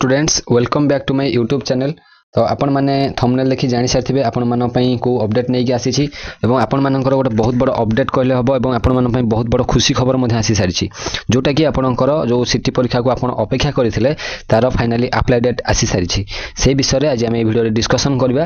Students welcome back to my YouTube channel. तो आपण मैंने थंबनेल देखि जानि सारिथिबे आपण मन पई को अपडेट नै कि आसी छि एवं आपण मानकर गोटे बहुत बड़ अपडेट कहले हबो एवं आपण मन पई बहुत बड़ खुशी खबर मध्ये आसी सारि छि जोटा कि आपणकर जो सिटी परीक्षा को आपण अपेक्षा करथिले तार फाइनली अप्लाई डेट आसी सारि छि से विषय रे आज हम ए वीडियो रे डिस्कशन करबा।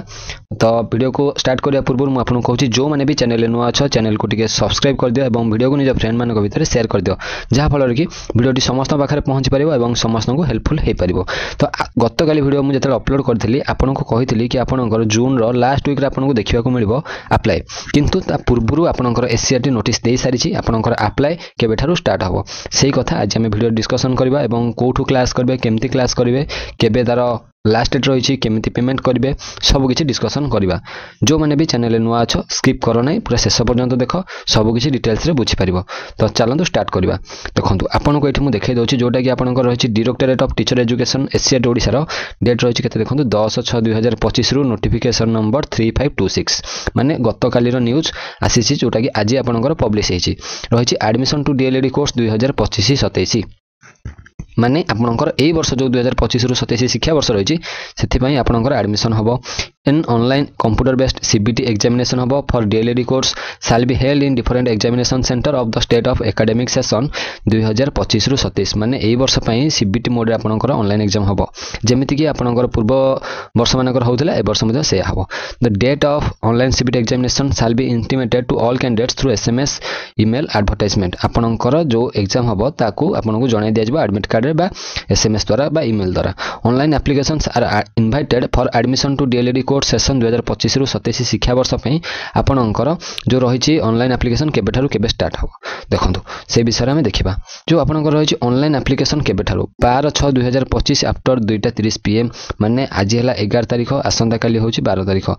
तो वीडियो को स्टार्ट करिया पूर्व मु आपन कहूछि जो माने भी चैनल नुआ छ चैनल को टिके सब्सक्राइब कर दियो एवं वीडियो को निज फ्रेंड मानक भितर शेयर कर दियो जहा फल कि वीडियोटी समस्त पाखरे पहुंची परिबो एवं समस्त को हेल्पफुल हे परिबो। तो गतकाली वीडियो मु जते अपलोड करथिली आपन को कहिथिली कि आपनकर जून रो लास्ट वीक रे आपन को देखिबा को मिलबो अप्लाई, किंतु ता पूर्वरु आपनकर एससीआरटी नोटिस देई सारि छि आपनकर अप्लाई केबे थारु स्टार्ट हबो सेही कथा आज हम वीडियो डिस्कशन करबा एवं कोठु क्लास करबे केमती क्लास करबे केबे तार लास्ट डेट रही केमिति पेमेंट करेंगे सब किसी डिस्कशन करवा। जो मैंने भी चैनल नुआ अच्छ स्किप कर ना पूरा शेष पर्यंत देख सब किसी डिटेल्स रे बुझी पार। तो चलतु स्टार्ट करवा। देखो आपन को ये देखा दूसरी जोटा कि आपंकर रही directorate of teacher education SCERT ओडिशार डेट रही है देखो 10/6/2025 रु नोटिफिकेशन नंबर 3526 माने गत कालीर न्यूज आसी जोटा कि आज आपंकर पब्लिश रही एडमिशन टू डीएलएडी कोर्स 2025-27 माने आपनकर एई वर्ष जो 2025 रु 27 शिक्षा वर्ष रही से आपनकर एडमिशन हबो in online computer based CBT examination हबो for DElEd course shall be held in different examination centre of the state of academic session 2025 रु 27 माने एई वर्ष पई सीबीटी मोड रे आपनकर ऑनलाइन एग्जाम हबो जेमिति कि आपनकर पूर्व वर्ष मानकर होउतला ए वर्ष मध्ये से हबो। The date of online CBT examination shall be intimated to all candidates through SMS email advertisement आपनकर जो एग्जाम हबो ताकू आपनको जणाई दिया जबो एडमिट कार्ड रे बा एसएमएस द्वारा बा ईमेल द्वारा। Online applications are invited for admission to DElEd course session 2025 रु 27 शिक्षा वर्ष पई आपनकर जो रही ऑनलाइन एप्लीकेशन केबे थारु केबे स्टार्ट हो देखंतु से विषय में देखिबा। जो आपनकर रही ऑनलाइन एप्लीकेशन केबे थारु 12/6/2025 आफ्टर 2:30 PM माने आज हला 11 तारिख आसंता काली होची 12 तारिख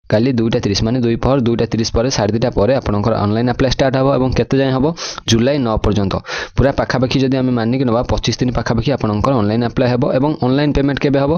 काली 2:30 माने 2:30 पर 2:30 पर आपनकर ऑनलाइन अप्लाई स्टार्ट हबो एवं केते जाय हबो जुलाई 9 पर्यंत पूरा पाखापाखी जदि आमे मानिक नबा 25 दिन पाखापाखी आपनकर ऑनलाइन अप्लाई हबो एवं ऑनलाइन पेमेंट केबे हबो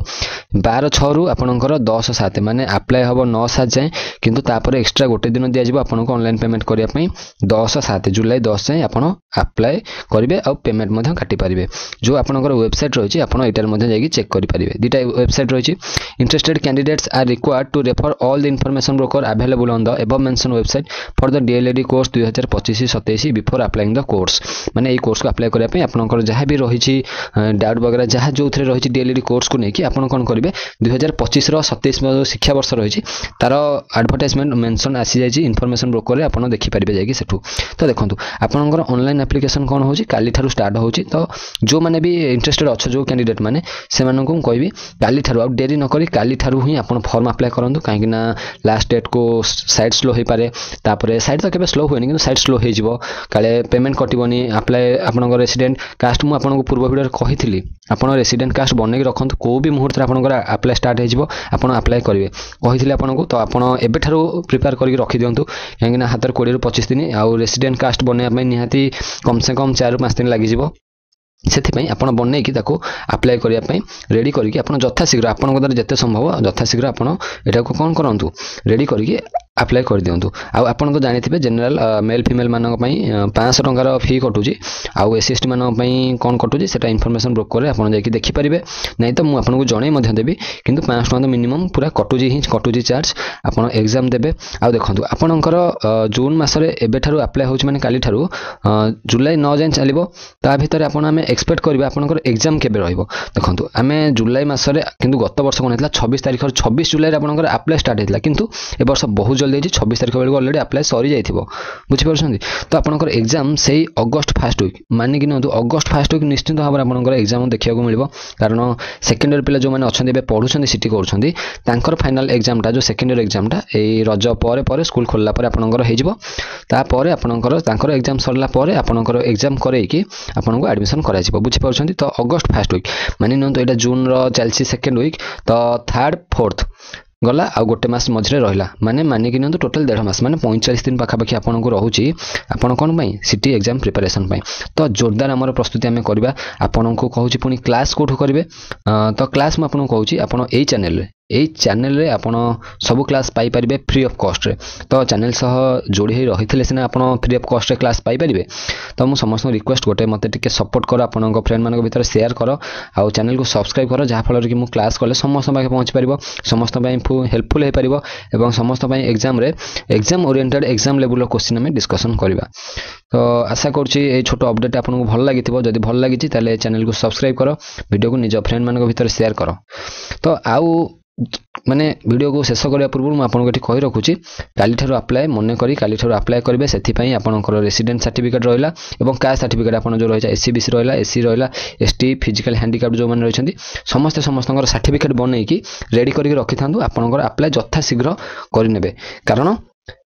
12/6 रु आपनकर 10/7 माने अप्लाई हबो 9/7 जाय किंतु तापर एक्स्ट्रा गोटे दिन दिया जिवो आपनको ऑनलाइन पेमेंट करिया पई 10/7 जुलाई 10 जाय आपन अप्लाई करिवे और पेमेंट मध्ये काटी परिवे। जो आपनकर वेबसाइट रहिछि आपन एटार मध्ये जाई चेक करि परिवे दुटा वेबसाइट रहिछि। Interested candidates are required to refer all the information broker available on the above mentioned website for the DLED course 2025-27 before applying the course माने ए कोर्स को अप्लाई करिया पे आपनकर जहा भी रही डाउट वगैरह जहा जो थरे रही DLED कोर्स को नेकी आपन कोन करिवे 2025 रो 27 शिक्षा वर्ष रही तार एडवर्टाइजमेंट मेंशन आसी जाई इन्फॉर्मेशन ब्रोकर रे आपन देखि परिबे जाई कि सेठू। तो देखंतु आपनकर ऑनलाइन एप्लीकेशन कोन होची काली थारु स्टार्ट होची। तो जो माने भी इंटरेस्टेड अच्छ जो कैंडिडेट माने से मानकु कहबी काली थारु आ डेरी न करी काली थारु ही आपन फॉर्म अप्लाई करंतु काहे ना लास्ट डेट को साइट स्लो हो पारे तापर साइट तो केबे स्लो होएनी कि साइट स्लो हो जिवो काले पेमेंट कटिबोनी अप्लाई आपनकर रेसिडेंट कास्ट मु आपनको पूर्व वीडियो रे कहिथिली आपन रेसिडेंट कास्ट बनै रखंतु को भी मुहूर्त रे आपनकर अप्लाई स्टार्ट हो जिवो आपन अप्लाई करिवे कहिथिली आपनको। तो आपन एबे थारु प्रिपेयर करके रखि दियंतु काहे ना हातर 20 रु 25 दिन आ रेसिडेंट कास्ट बनै पई निहाती कम से कम 4 रु 5 दिन लागि जिवो से आपन बनै कि ताको अप्लाई करिया पई रेडी करके आपन जथा शीघ्र आपन द्वारा जते संभव जथा शीघ्र आपन एटा को कोन करंतु रेडी करके अप्लाई कर दियंतु। आ आपन तो जानिथिबे जनरल मेल फीमेल मानक पई 500 टंकार फी कटुची आ एससी एसटी मानक पई कोन कटुची सेटा इन्फॉर्मेशन ब्रोकर रे आपन जाई कि देखि परिबे नै तो मु आपन को जणै मध्य देबी किंतु 500 टंका मिनिमम पूरा कटुची चार्ज आपन एग्जाम देबे। आ देखंतु आपनकर जून मास रे एबे थारु अप्लाई होची माने काली थारु जुलाई 9 जाय चलिबो ता भीतर आपन हमें एक्सपेक्ट करबा आपनकर एग्जाम केबे रहइबो। देखंतु हमें जुलाई मास रे किंतु गत वर्ष कोन हेतला 26 तारिख 26 जुलाई रे आपनकर अप्लाई स्टार्ट हेतला किंतु ए वर्ष बहुत जल्दी 26 तारिख बेल ऑलरेडी अप्लाई सरी जाइथिबो बुझि परछन्ती। तो आपनकर एग्जाम सेही अगस्त फर्स्ट वीक माने कि नतु अगस्त फर्स्ट वीक निश्चित भाव आपनकर एग्जाम देखिया को मिलबो कारण सेकेंड ईयर पिला जो माने अछन्ती बे पढुछन्ती सिटी करछन्ती तांकर फाइनल एग्जाम टा जो सेकेंड ईयर एग्जाम टा ए रज परे परे स्कूल खोलला परे आपनकर हे जिवो ता परे आपनकर तांकर एग्जाम सरला परे आपनकर एग्जाम करे कि आपनको एडमिशन करा जिवो बुझि परछन्ती। तो अगस्त फर्स्ट वीक माने नतु एटा जून रो चलसी सेकेंड वीक तो थर्ड फोर्थ गला आ गोटे मास मझरे रहिला माने माने कि नंतु टोटल 1.5 मास माने 45 दिन पाखापाखी आपनको रहूची आपन कोन पई सिटी एग्जाम प्रिपरेशन पई। तो जोरदार हमर प्रस्तुति हमें करबा आपनको कहूची पुनी क्लास कोठो करबे। तो क्लास म आपन कहूची आपन एई चैनल रे এই ଚ୍ୟାନେଲରେ ଆପଣ ସବୁ କ୍ଲାସ୍ ପାଇପାରିବେ ଫ୍ରି ଅଫ୍ କଷ୍ଟରେ। ତ ଚ୍ୟାନେଲ ସହ ଯୋଡ଼ି ହୋଇ ରହିଥିଲେ ସିନା ଆପଣ ଫ୍ରି ଅଫ୍ କଷ୍ଟରେ କ୍ଲାସ୍ ପାଇପାରିବେ। ତ ମୁଁ ସମସ୍ତଙ୍କୁ ରିକ୍ୱେଷ୍ଟ ଗୋଟେ ମୋତେ ଟିକେ ସପୋର୍ଟ କର, ଆପଣଙ୍କ ଫ୍ରେଣ୍ଡମାନଙ୍କ ଭିତରେ ସେୟାର କର, ଆଉ ଚ୍ୟାନେଲକୁ ସବସ୍କ୍ରାଇବ୍ କର, ଯାହାଫଳରେ କି ମୁଁ କ୍ଲାସ୍ କଲେ ସମସ୍ତଙ୍କ ପାଖେ ପହଞ୍ଚିପାରିବ, ସମସ୍ତଙ୍କ ପାଇଁ ହେଲ୍ପଫୁଲ୍ ହୋଇପାରିବ ଏବଂ ସମସ୍ତଙ୍କ ପାଇଁ ଏକ୍ଜାମ୍ ଓରିଏଣ୍ଟେଡ୍ ଏକ୍ଜାମ୍ ଲେବୁଲ୍ର କ୍ୱେଶ୍ଚିନ୍ ଆମେ ଡିସ୍କସନ୍ କରିବା। ତ ଆଶା କରୁଛି এই ছোট আপডেট ଆପଣଙ୍କୁ ଭଲ ଲାଗିଥିବ। ଯଦି ଭଲ ଲାଗିଛି ତାହେଲେ ଚ୍ୟାନେଲକୁ ସବସ୍କ୍ରାଇବ୍ କର, ଭିଡ଼ିଓକୁ ନିଜ ଫ୍ରେଣ୍ଡମାନଙ୍କ ଭିତରେ ସେୟାର କର। ତ ଆଉ ମାନେ ଭିଡ଼ିଓକୁ ଶେଷ କରିବା ପୂର୍ବରୁ ମୁଁ ଆପଣଙ୍କୁ ଏଠି କହି ରଖୁଛି, କାଲିଠାରୁ ଆପ୍ଲାଏ ମନେକରି କାଲିଠାରୁ ଆପ୍ଲାଏ କରିବେ। ସେଥିପାଇଁ ଆପଣଙ୍କର ରେସିଡେଣ୍ଟ ସାର୍ଟିଫିକେଟ୍ ରହିଲା ଏବଂ କାଷ୍ଟ ସାର୍ଟିଫିକେଟ୍ ଆପଣ ଯେଉଁ ରହିଲା SC/BC ରହିଲା, SC ରହିଲା, ST ଫିଜିକାଲ ହ୍ୟାଣ୍ଡିକ୍ୟାପ୍ଟ ଯେଉଁମାନେ ରହିଛନ୍ତି ସମସ୍ତଙ୍କର ସାର୍ଟିଫିକେଟ୍ ବନେଇକି ରେଡ଼ି କରିକି ରଖିଥାନ୍ତୁ। ଆପଣଙ୍କର ଆପ୍ଲାଏ ଯଥାଶୀଘ୍ର କରିନେବେ, କାରଣ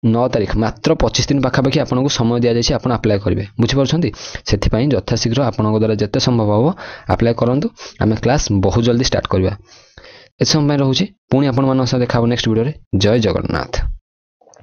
9 ତାରିଖ ମାତ୍ର 25 ଦିନ ପାଖାପାଖି ଆପଣଙ୍କୁ ସମୟ ଦିଆଯାଇଛି, ଆପଣ ଆପ୍ଲାଏ କରିବେ। ବୁଝିପାରୁଛନ୍ତି? ସେଥିପାଇଁ ଯଥାଶୀଘ୍ର ଆପଣଙ୍କ ଦ୍ୱାରା ଯେତେ ସମ୍ଭବ ହେବ ଆପ୍ଲାଏ କରନ୍ତୁ। ଆମେ କ୍ଲାସ୍ ବହୁତ ଜଲ୍ଦି ଷ୍ଟାର୍ଟ କରିବା। ଏତେ ସମୟ ପାଇଁ ରହୁଛି, ପୁଣି ଆପଣମାନଙ୍କ ସହ ଦେଖା ହେବ ନେକ୍ସଟ ଭିଡ଼ିଓରେ। ଜୟ ଜଗନ୍ନାଥ।